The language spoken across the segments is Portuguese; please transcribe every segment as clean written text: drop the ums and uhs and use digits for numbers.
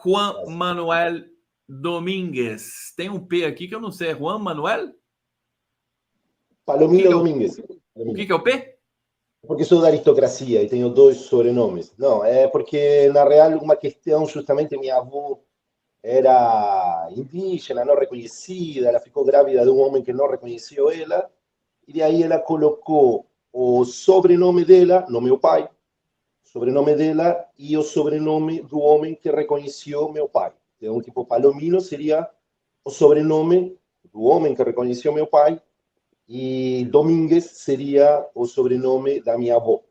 Juan Manuel Domingues. Tem um P aqui que eu não sei. É Juan Manuel? Palomino Domingues. O que é o P? Porque sou da aristocracia e tenho dois sobrenomes. Não, é porque, na real, uma questão, justamente, minha avó era indígena, não reconhecida, ela ficou grávida de um homem que não reconheceu ela, e daí ela colocou o sobrenome dela no meu pai, sobrenome dela e o sobrenome do homem que reconheceu meu pai. Então, tipo, Palomino seria o sobrenome do homem que reconheceu meu pai e Domingues seria o sobrenome da minha avó.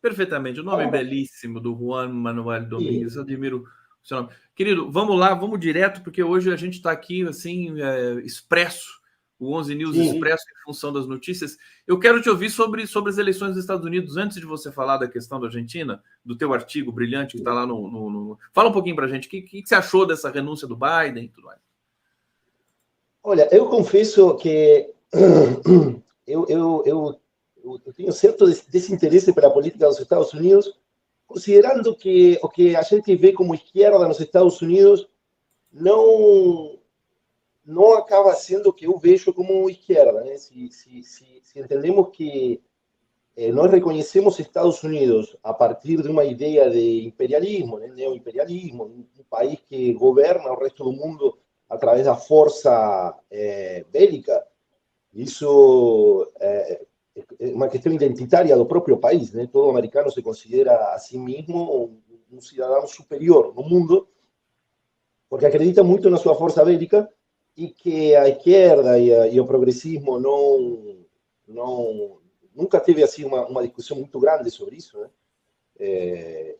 Perfeitamente. O nome é belíssimo do Juan Manuel Domingues. Sim. Eu admiro o seu nome. Querido, vamos lá, vamos direto, porque hoje a gente está aqui, assim, expresso, o 11 News Sim. expresso em função das notícias. Eu quero te ouvir sobre as eleições dos Estados Unidos, antes de você falar da questão da Argentina, do teu artigo brilhante que está lá no... Fala um pouquinho para a gente, o que você achou dessa renúncia do Biden e tudo mais? Olha, eu confesso que eu tenho certo desinteresse pela política dos Estados Unidos, considerando que o que a gente vê como esquerda nos Estados Unidos não acaba sendo o que eu vejo como esquerda, né? Se entendemos que nós reconhecemos Estados Unidos a partir de uma ideia de imperialismo, né? Neoimperialismo, um país que governa o resto do mundo através da força bélica, isso é uma questão identitária do próprio país, né? Todo americano se considera a si mesmo um cidadão superior no mundo, porque acredita muito na sua força bélica e que a esquerda e o progressismo nunca teve assim uma discussão muito grande sobre isso, né?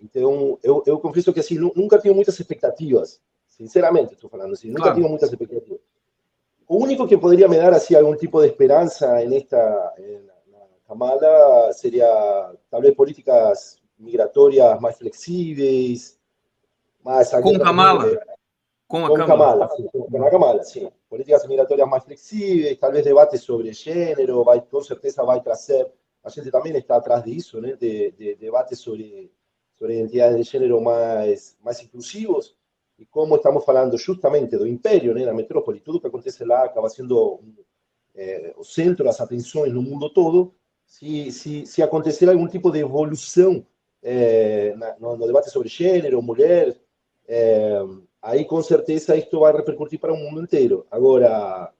Então, eu confesso que assim, nunca tive muitas expectativas, sinceramente estou falando assim, nunca tive muitas expectativas. O único que podría me dar así algún tipo de esperanza en Kamala sería tal vez políticas migratorias más flexibles, más... Com Kamala? Con Kamala, sí, con la Kamala, sí. Políticas migratorias más flexibles, tal vez debates sobre género, con certeza va a traer, la gente también está atrás de eso, ¿no? De debates sobre identidades de género más inclusivos. E como estamos falando justamente do império, né, da metrópole, tudo que acontece lá acaba sendo o centro das atenções no mundo todo, se acontecer algum tipo de evolução no debate sobre gênero, mulher, aí com certeza isto vai repercutir para o mundo inteiro. Agora,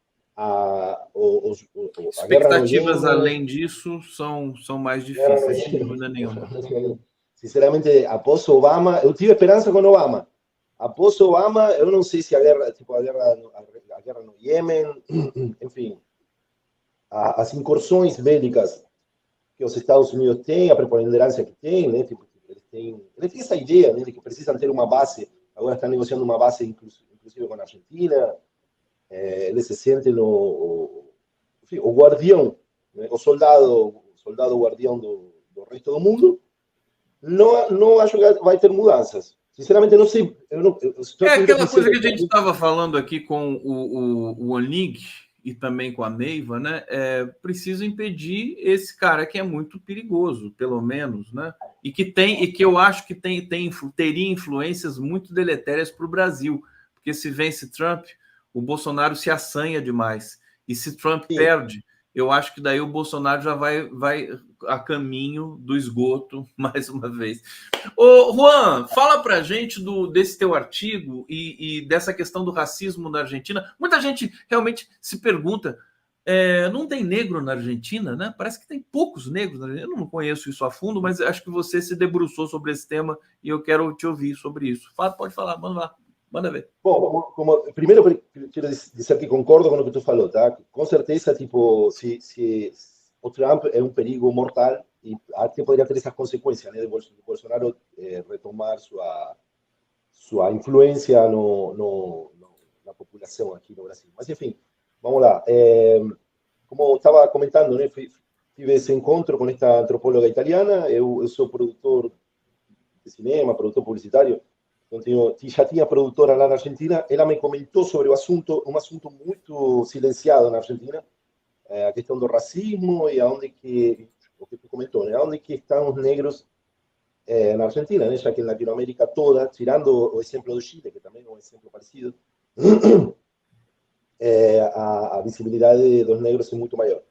expectativas além disso são mais difíceis, sem dúvida nenhuma. Sinceramente, após Obama, eu tive esperança com Obama. Após Obama, eu não sei se a guerra no Iêmen, enfim, as incursões bélicas que os Estados Unidos têm, a preponderância que têm, né? Tipo, eles têm essa ideia, né, de que precisam ter uma base, agora estão negociando uma base inclusive com a Argentina, eles se sentem o guardião, né, o soldado guardião do resto do mundo. Não acho que vai ter mudanças. Sinceramente, não sei. Aquela coisa que a gente estava falando aqui com o Onig e também com a Neiva, né? Preciso impedir esse cara que é muito perigoso, pelo menos, né? E que eu acho que teria influências muito deletérias para o Brasil, porque se vence Trump, o Bolsonaro se assanha demais. E se Trump perde, eu acho que daí o Bolsonaro já vai a caminho do esgoto, mais uma vez. Ô, Juan, fala pra gente desse teu artigo e dessa questão do racismo na Argentina. Muita gente realmente se pergunta, não tem negro na Argentina, né? Parece que tem poucos negros na Argentina. Eu não conheço isso a fundo, mas acho que você se debruçou sobre esse tema e eu quero te ouvir sobre isso. Pode falar, manda lá. Manda ver. Bom, primeiro quero dizer que concordo com o que tu falou, tá? Com certeza, tipo, se o Trump é um perigo mortal e até poderia ter essas consequências, né? De Bolsonaro retomar sua influência na população aqui no Brasil. Mas, enfim, vamos lá. Como eu estava comentando, né? Tive esse encontro com esta antropóloga italiana. Eu sou produtor de cinema, produtor publicitário. Então, já tinha produtora lá na Argentina, ela me comentou sobre um assunto muito silenciado na Argentina, a questão do racismo e o que tu comentou, né? Aonde que estão os negros na Argentina, né? Já que em Latinoamérica toda, tirando o exemplo do Chile, que também é um exemplo parecido, a visibilidade dos negros é muito maior.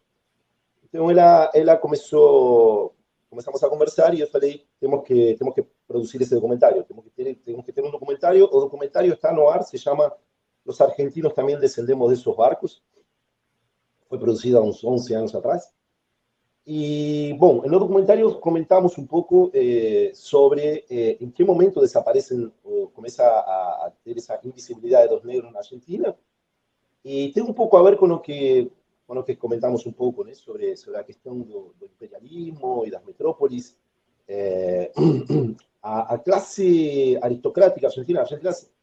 Então ela começamos a conversar e eu falei, temos que produzir esse documentário, temos que ter um documentário. O documentário está no ar, se chama Los Argentinos También Descendemos de Esos Barcos. Foi produzido há uns 11 anos atrás. E, bom, no documentário comentamos um pouco sobre em que momento desaparecem, ou começa a ter essa invisibilidade dos negros na Argentina. E tem um pouco a ver com o que comentamos um pouco, né, sobre a questão do imperialismo e das metrópoles. A classe aristocrática argentina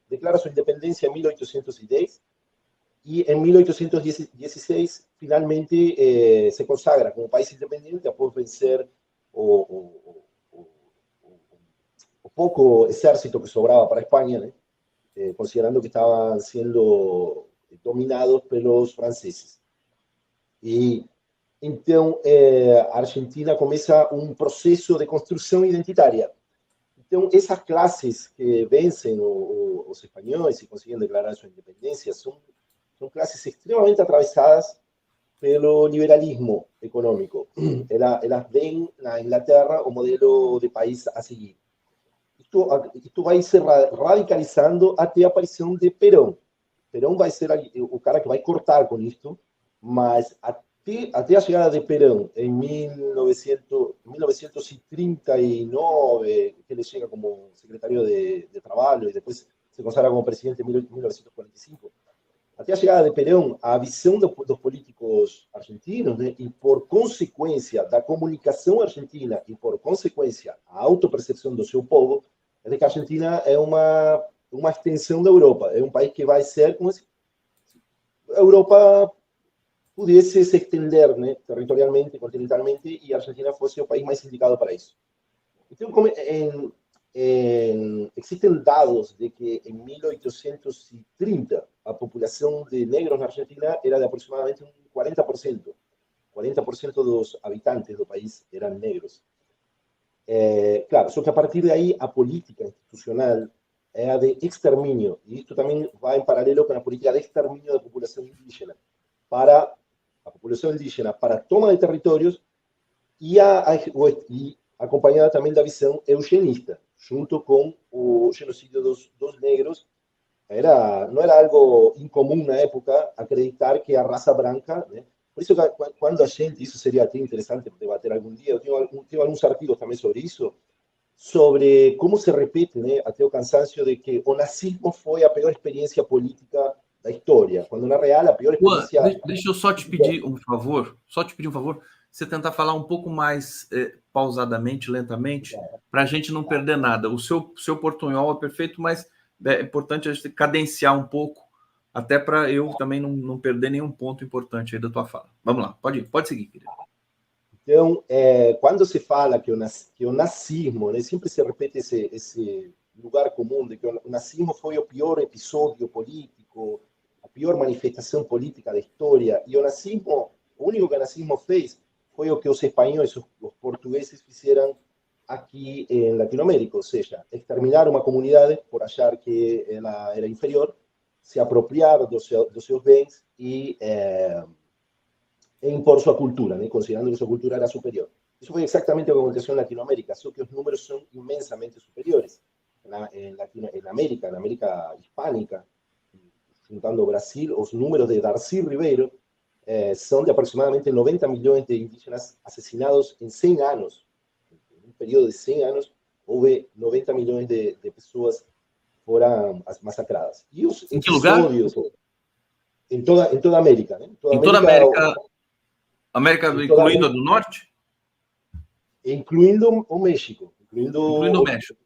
declara sua independência em 1810 y en 1816 finalmente se consagra como país independiente após vencer o poco ejército que sobraba para España, né? Considerando que estaban siendo dominados pelos franceses. E então a Argentina começa um processo de construção identitária. Então, essas classes que vencem os espanhóis e conseguem declarar sua independência são classes extremamente atravessadas pelo liberalismo econômico. Elas veem na Inglaterra o modelo de país a seguir. Isto vai se radicalizando até a aparição de Perón. Perón vai ser o cara que vai cortar com isto, mas até a chegada de Perón em 1939, que ele chega como secretário de Trabalho e depois se consagra como presidente em 1945, até a chegada de Perón, a visão dos políticos argentinos, né, e por consequência da comunicação argentina e por consequência a autopercepção do seu povo, é de que a Argentina é uma extensão da Europa. É um país que vai ser como se a Europa pudesse se estender, né, territorialmente, continentalmente, e a Argentina fosse o país mais indicado para isso. Então, existen dados de que en 1830 a población de negros en Argentina era de aproximadamente un 40%. 40% de los habitantes del país eran negros. Claro, só que a partir de ahí a política institucional era de exterminio, y esto también va en paralelo con la política de exterminio de la población indígena, para a população indígena para toma de territórios e acompanhada também da visão eugenista, junto com o genocídio dos negros. Não era algo incomum na época acreditar que a raça branca, né? Por isso, quando a gente, isso seria até interessante debater algum dia, eu tenho alguns artigos também sobre isso, sobre como se repete, né, até o cansancio de que o nazismo foi a pior experiência política da história, quando na real a pior experiência... Deixa eu só te pedir um favor, você tentar falar um pouco mais pausadamente, lentamente, para a gente não perder nada. O seu portunhol é perfeito, mas é importante a gente cadenciar um pouco, até para eu também não perder nenhum ponto importante aí da tua fala. Vamos lá, pode seguir, querido. Então, quando se fala que o nazismo, né, sempre se repete esse lugar comum de que o nazismo foi o pior episódio político, a pior manifestação política da história, e o único que o nazismo fez foi o que os espanhóis, os portugueses fizeram aqui em Latinoamérica, ou seja, exterminar uma comunidade por achar que ela era inferior, se apropriar dos seus bens e impor sua cultura, né, considerando que sua cultura era superior. Isso foi exatamente o que aconteceu em Latinoamérica, só que os números são imensamente superiores. Na América hispânica, juntando o Brasil, os números de Darcy Ribeiro são de aproximadamente 90 milhões de indígenas assassinados em 100 anos. Em um período de 100 anos, houve 90 milhões de pessoas foram massacradas. E os em que lugar? Em toda a América, né? Em toda a América, incluindo a do Norte? Incluindo o México. Incluindo o México.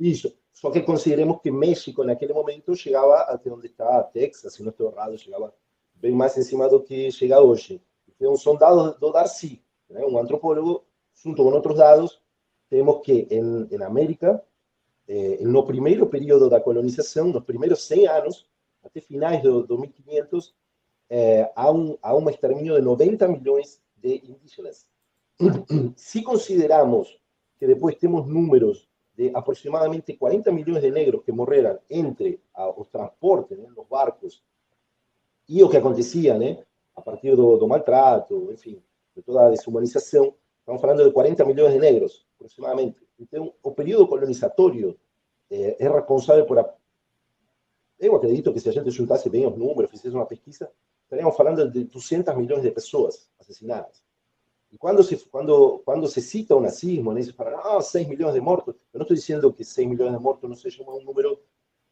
Isso. Só que consideremos que México, naquele momento, chegava até onde está Texas, se não estou errado, chegava bem mais em cima do que chega hoje. Então, são dados do Darcy, né? Um antropólogo, junto com outros dados, temos que em América, no primeiro período da colonização, nos primeiros 100 anos, até finais do 1500, há um extermínio de 90 milhões de indígenas. Se consideramos que depois temos números de aproximadamente 40 milhões de negros que morreram entre os transportes, né, nos barcos, e o que acontecia, né, a partir do maltrato, enfim, de toda a desumanização, estamos falando de 40 milhões de negros, aproximadamente. Então, o período colonizatório é responsável por... Eu acredito que se a gente juntasse bem os números, fizesse uma pesquisa, estaríamos falando de 200 milhões de pessoas assassinadas. E quando se cita o nazismo, né, se fala, 6 milhões de mortos, eu não estou dizendo que 6 milhões de mortos não seja um número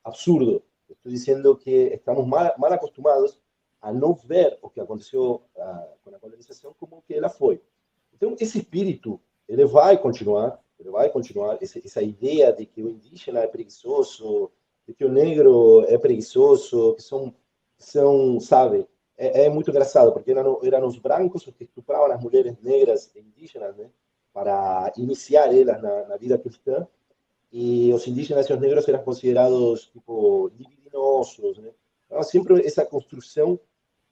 absurdo. Estou dizendo que estamos mal acostumados a não ver o que aconteceu com a colonização como que ela foi. Então, esse espírito, ele vai continuar, essa ideia de que o indígena é preguiçoso, de que o negro é preguiçoso, que são sabe, é muito engraçado, porque eram os brancos os que estupravam as mulheres negras e indígenas, né, para iniciar elas na vida cristã, e os indígenas e os negros eram considerados, tipo, libidinosos, né? Então, sempre essa construção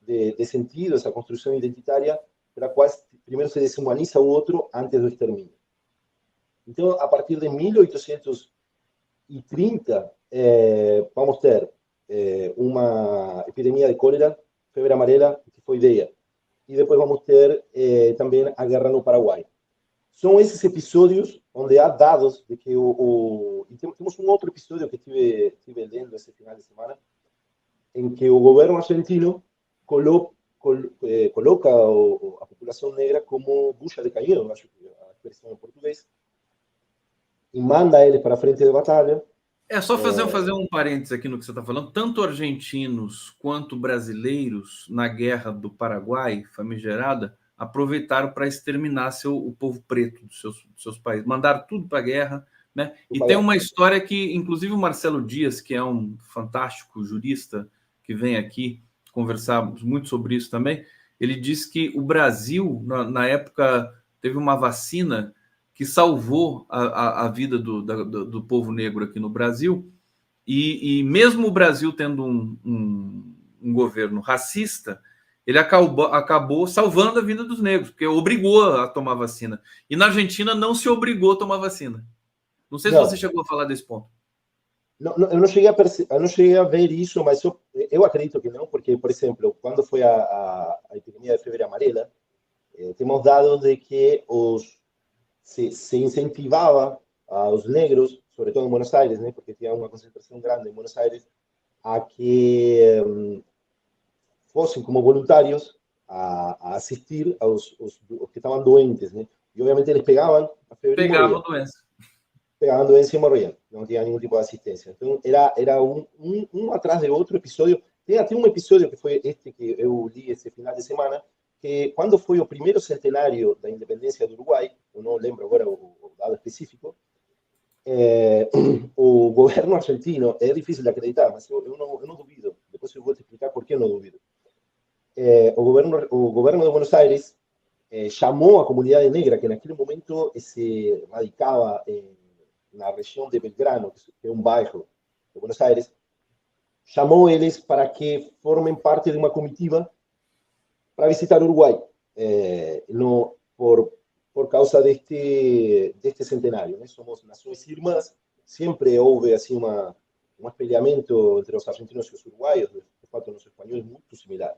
de sentido, essa construção identitária, pela qual primeiro se desumaniza o outro antes do extermínio. Então, a partir de 1830, vamos ter uma epidemia de cólera, febre amarela, tifoideia. E depois vamos ter também a guerra no Paraguai. São esses episódios onde há dados de que e temos um outro episódio que estive lendo esse final de semana, em que o governo argentino coloca a população negra como bucha de canhão, acho que a expressão em português, e manda eles para a frente de batalha. É só fazer um parênteses aqui no que você está falando. Tanto argentinos quanto brasileiros na Guerra do Paraguai, famigerada, aproveitaram para exterminar o povo preto dos seus países. Mandaram tudo para a guerra, né? E tem uma história que, inclusive, o Marcelo Dias, que é um fantástico jurista que vem aqui conversar muito sobre isso também, ele diz que o Brasil, na época, teve uma vacina que salvou a vida do povo negro aqui no Brasil, e mesmo o Brasil tendo um governo racista, ele acabou salvando a vida dos negros, porque obrigou a tomar vacina. E na Argentina não se obrigou a tomar vacina. Não sei se você chegou a falar desse ponto. Não, eu não cheguei a ver isso, mas eu acredito que não, porque, por exemplo, quando foi a epidemia de febre amarela, temos dados de que se incentivava aos negros, sobretudo em Buenos Aires, né, porque tinha uma concentração grande em Buenos Aires, a que fossem como voluntários a assistir aos que estavam doentes, né? E obviamente eles pegavam a febre Pegavam a doença. Pegavam doença e morriam. Não tinha nenhum tipo de assistência. Então era um atrás de outro episódio. Tem até um episódio que foi este que eu li esse final de semana, que quando foi o primeiro centenário da independência do Uruguai, eu não lembro agora o dado específico, o governo argentino, é difícil de acreditar, mas eu não duvido, depois eu vou te explicar por que eu não duvido. O governo de Buenos Aires chamou a comunidade negra, que naquele momento se radicava na região de Belgrano, que é um bairro de Buenos Aires, chamou eles para que formem parte de uma comitiva para visitar o Uruguai, por causa deste centenário. Né? Somos nações irmãs, sempre houve assim um espelhamento entre os argentinos e os uruguaios, de fato, nos espanhóis, muito similar.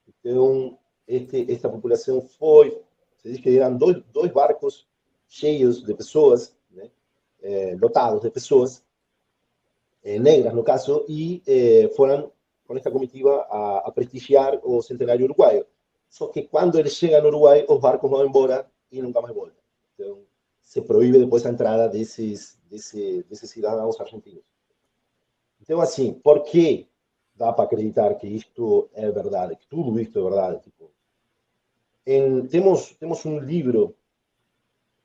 Então, esta população se diz que eram dois barcos cheios de pessoas, né? Lotados de pessoas, negras no caso, e foram com esta comitiva a prestigiar o centenário uruguaio. Só que quando eles chegam no Uruguai, os barcos vão embora e nunca mais voltam. Então, se proíbe depois a entrada desses cidadãos argentinos. Então, assim, por que dá para acreditar que isto é verdade, que tudo isto é verdade? Tipo, temos um livro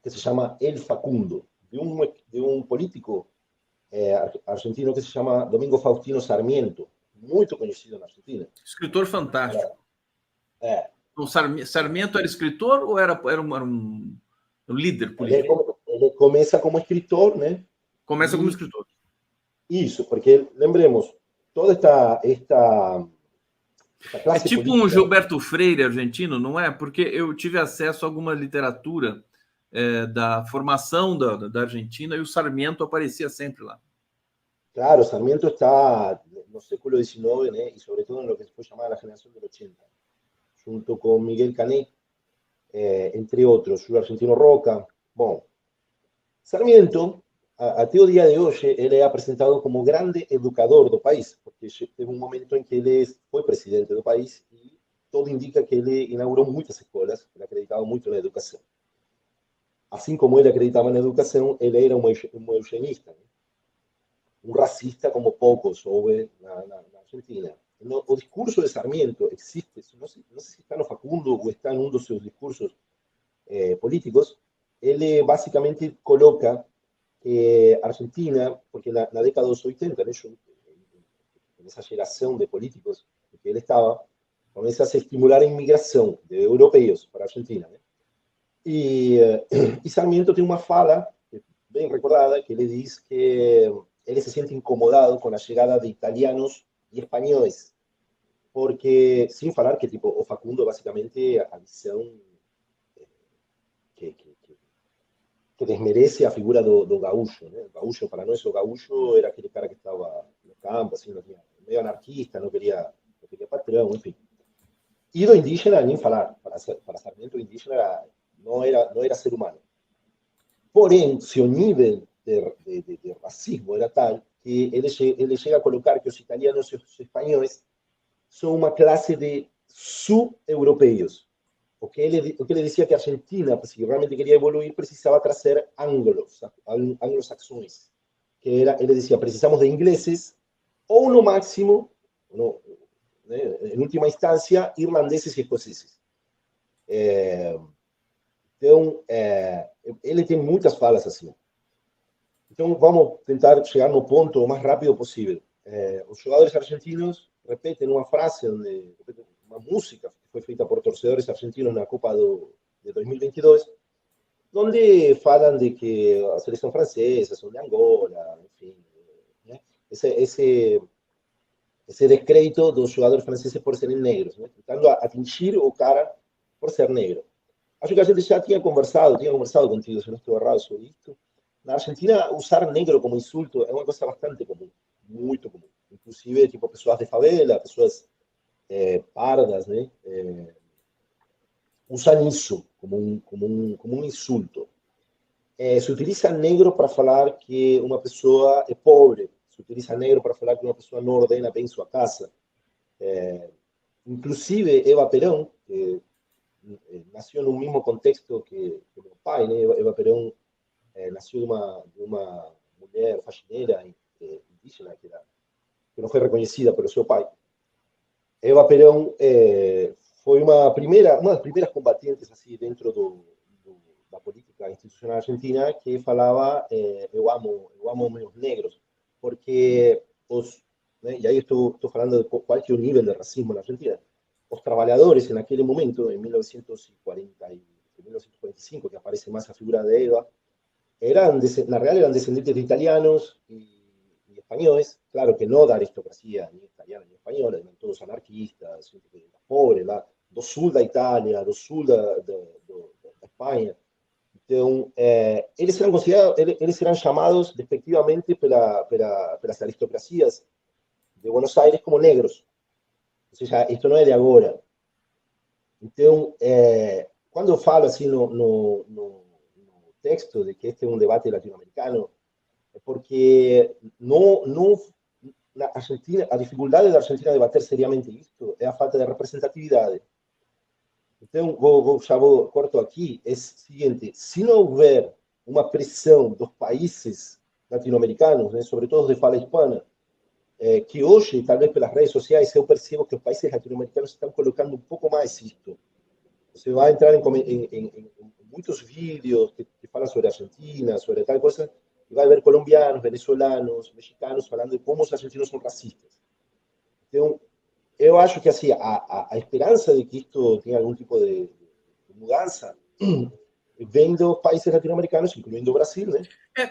que se chama El Facundo, de um político argentino que se chama Domingo Faustino Sarmiento, muito conhecido na Argentina. Escritor fantástico. O Sarmiento era escritor ou era um líder político? Ele começa como escritor, né? Começa como escritor. Isso, porque, lembremos, toda esta classe tipo política... um Gilberto Freire argentino, não é? Porque eu tive acesso a alguma literatura da formação da Argentina, e o Sarmiento aparecia sempre lá. Claro, Sarmiento está no século XIX, né, y sobre todo en lo que fue llamada la generación del 80, junto con Miguel Cané, entre otros, Julio Argentino Roca. Bom, Sarmiento, até o dia de hoje, ele é apresentado como grande educador do país, porque teve um momento em que ele foi presidente do país e todo indica que ele inaugurou muitas escolas, ele acreditava muito na educação. Assim como ele acreditava na educação, ele era um eugenista, né? Um racista como poucos houve na Argentina. O discurso de Sarmiento existe, não sei se está no Facundo ou está em um dos seus discursos políticos. Ele basicamente coloca que Argentina, porque na década dos 80, né, nessa geração de políticos em que ele estava, começa a se estimular a imigração de europeus para a Argentina, né? E Sarmiento tem uma fala bem recordada que ele diz que ele se sente incomodado com a chegada de italianos e espanhóis, porque, sem falar que tipo, o Facundo, basicamente, a visão que desmerece a figura do gaúcho, né? O gaúcho, para nós, o gaúcho era aquele cara que estava no campo, assim, meio anarquista, não queria patrão, enfim. E do indígena, nem falar. Para Sarmiento, o indígena não era ser humano. Porém, seu nível de racismo era tal que ele chega a colocar que os italianos e os espanhóis são uma classe de sul-europeus. O que ele dizia que a Argentina, se realmente queria evoluir, precisava trazer anglo-saxões. Ele dizia, precisamos de ingleses, ou no máximo, em última instância, irlandeses e escoceses. Então, ele tem muitas falas assim. Então, vamos tentar chegar no ponto o mais rápido possível. Os jogadores argentinos repetem uma frase, uma música que foi feita por torcedores argentinos na Copa de 2022, onde falam de que a seleção francesa são de Angola, enfim, né? Esse descrédito dos jogadores franceses por serem negros, né? Tentando atingir o cara por ser negro. Acho que a gente já tinha conversado contigo, se não estou errado, sobre isso. Na Argentina, usar negro como insulto é uma coisa bastante comum, muito comum. Inclusive, tipo, pessoas de favela, pessoas pardas, né? Usam isso como um insulto. Se utiliza negro para falar que uma pessoa é pobre, se utiliza negro para falar que uma pessoa não ordena bem sua casa. Inclusive, Eva Perón, que nació en un mismo contexto que meu pai, né? Eva Perón nació de uma mulher faxineira indígena que não foi reconhecida pelo seu pai. Eva Perón foi uma das primeiras combatentes assim dentro da política institucional argentina, que falava eu amo meus negros, porque e aí estou falando de qual que é o nível de racismo na Argentina. Os trabalhadores, naquele momento, em 1945, que aparece mais a figura de Eva, na real eran descendientes de italianos y españoles, claro que no da aristocracia ni italiana ni española, eran todos anarquistas, pobres, do sul da Itália, do sul da Espanha. Então, eles eram chamados despectivamente pelas aristocracias de Buenos Aires como negros. Ou seja, isto não é de agora. Então, quando eu falo assim no texto de que este é um debate latino-americano, é porque na Argentina, a dificuldade da Argentina de debater seriamente isto é a falta de representatividade. Então, corto aqui, é o seguinte: se não houver uma pressão dos países latino-americanos, né, sobretudo de fala hispana, que hoje, talvez pelas redes sociais, eu percebo que os países latino-americanos estão colocando um pouco mais isto. Você vai entrar em muitos vídeos que falam sobre a Argentina, sobre tal coisa, e vai ver colombianos, venezolanos, mexicanos falando de como os argentinos são racistas. Então, eu acho que assim, a esperança de que isto tenha algum tipo de mudança vem dos países latino-americanos, incluindo o Brasil, né?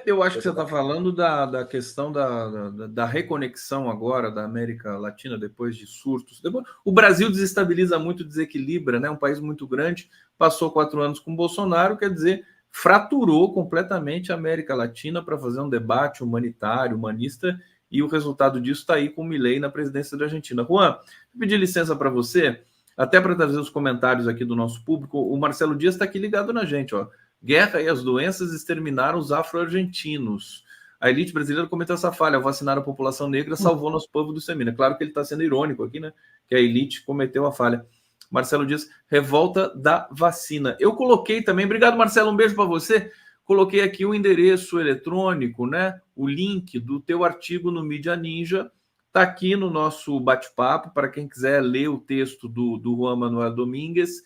Eu acho que você está falando da questão da reconexão agora da América Latina depois de surtos. O Brasil desestabiliza muito, desequilibra, né? Um país muito grande, passou 4 anos com Bolsonaro, quer dizer, fraturou completamente a América Latina para fazer um debate humanitário, humanista, e o resultado disso está aí com o Milei na presidência da Argentina. Juan, vou pedir licença para você, até para trazer os comentários aqui do nosso público. O Marcelo Dias está aqui ligado na gente, ó. Guerra e as doenças exterminaram os afro-argentinos. A elite brasileira cometeu essa falha, vacinar a população negra salvou nosso povo do semina. Claro que ele está sendo irônico aqui, né? Que a elite cometeu a falha. Marcelo Dias, revolta da vacina. Eu coloquei também, obrigado Marcelo, um beijo para você. Coloquei aqui o endereço eletrônico, né? O link do teu artigo no Mídia Ninja. Está aqui no nosso bate-papo, para quem quiser ler o texto do Juan Manuel Domingues.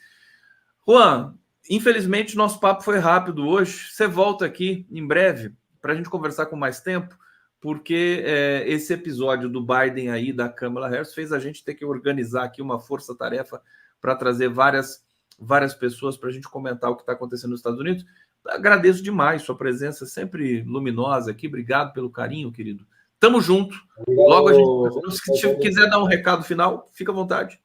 Juan, infelizmente nosso papo foi rápido hoje. Você volta aqui em breve para a gente conversar com mais tempo, porque esse episódio do Biden aí, da Kamala Harris, fez a gente ter que organizar aqui uma força-tarefa para trazer várias pessoas para a gente comentar o que está acontecendo nos Estados Unidos. Agradeço demais sua presença, sempre luminosa aqui. Obrigado pelo carinho, querido. Tamo junto. Logo a gente, se quiser dar um recado final, fica à vontade.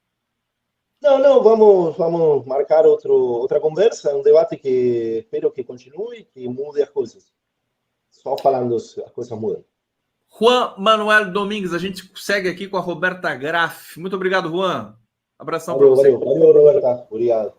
Não, vamos marcar outra conversa, um debate que espero que continue, que mude as coisas. Só falando as coisas mudam. Juan Manuel Domingues, a gente segue aqui com a Roberta Graff. Muito obrigado, Juan. Abração para você. Valeu, Roberta. Obrigado.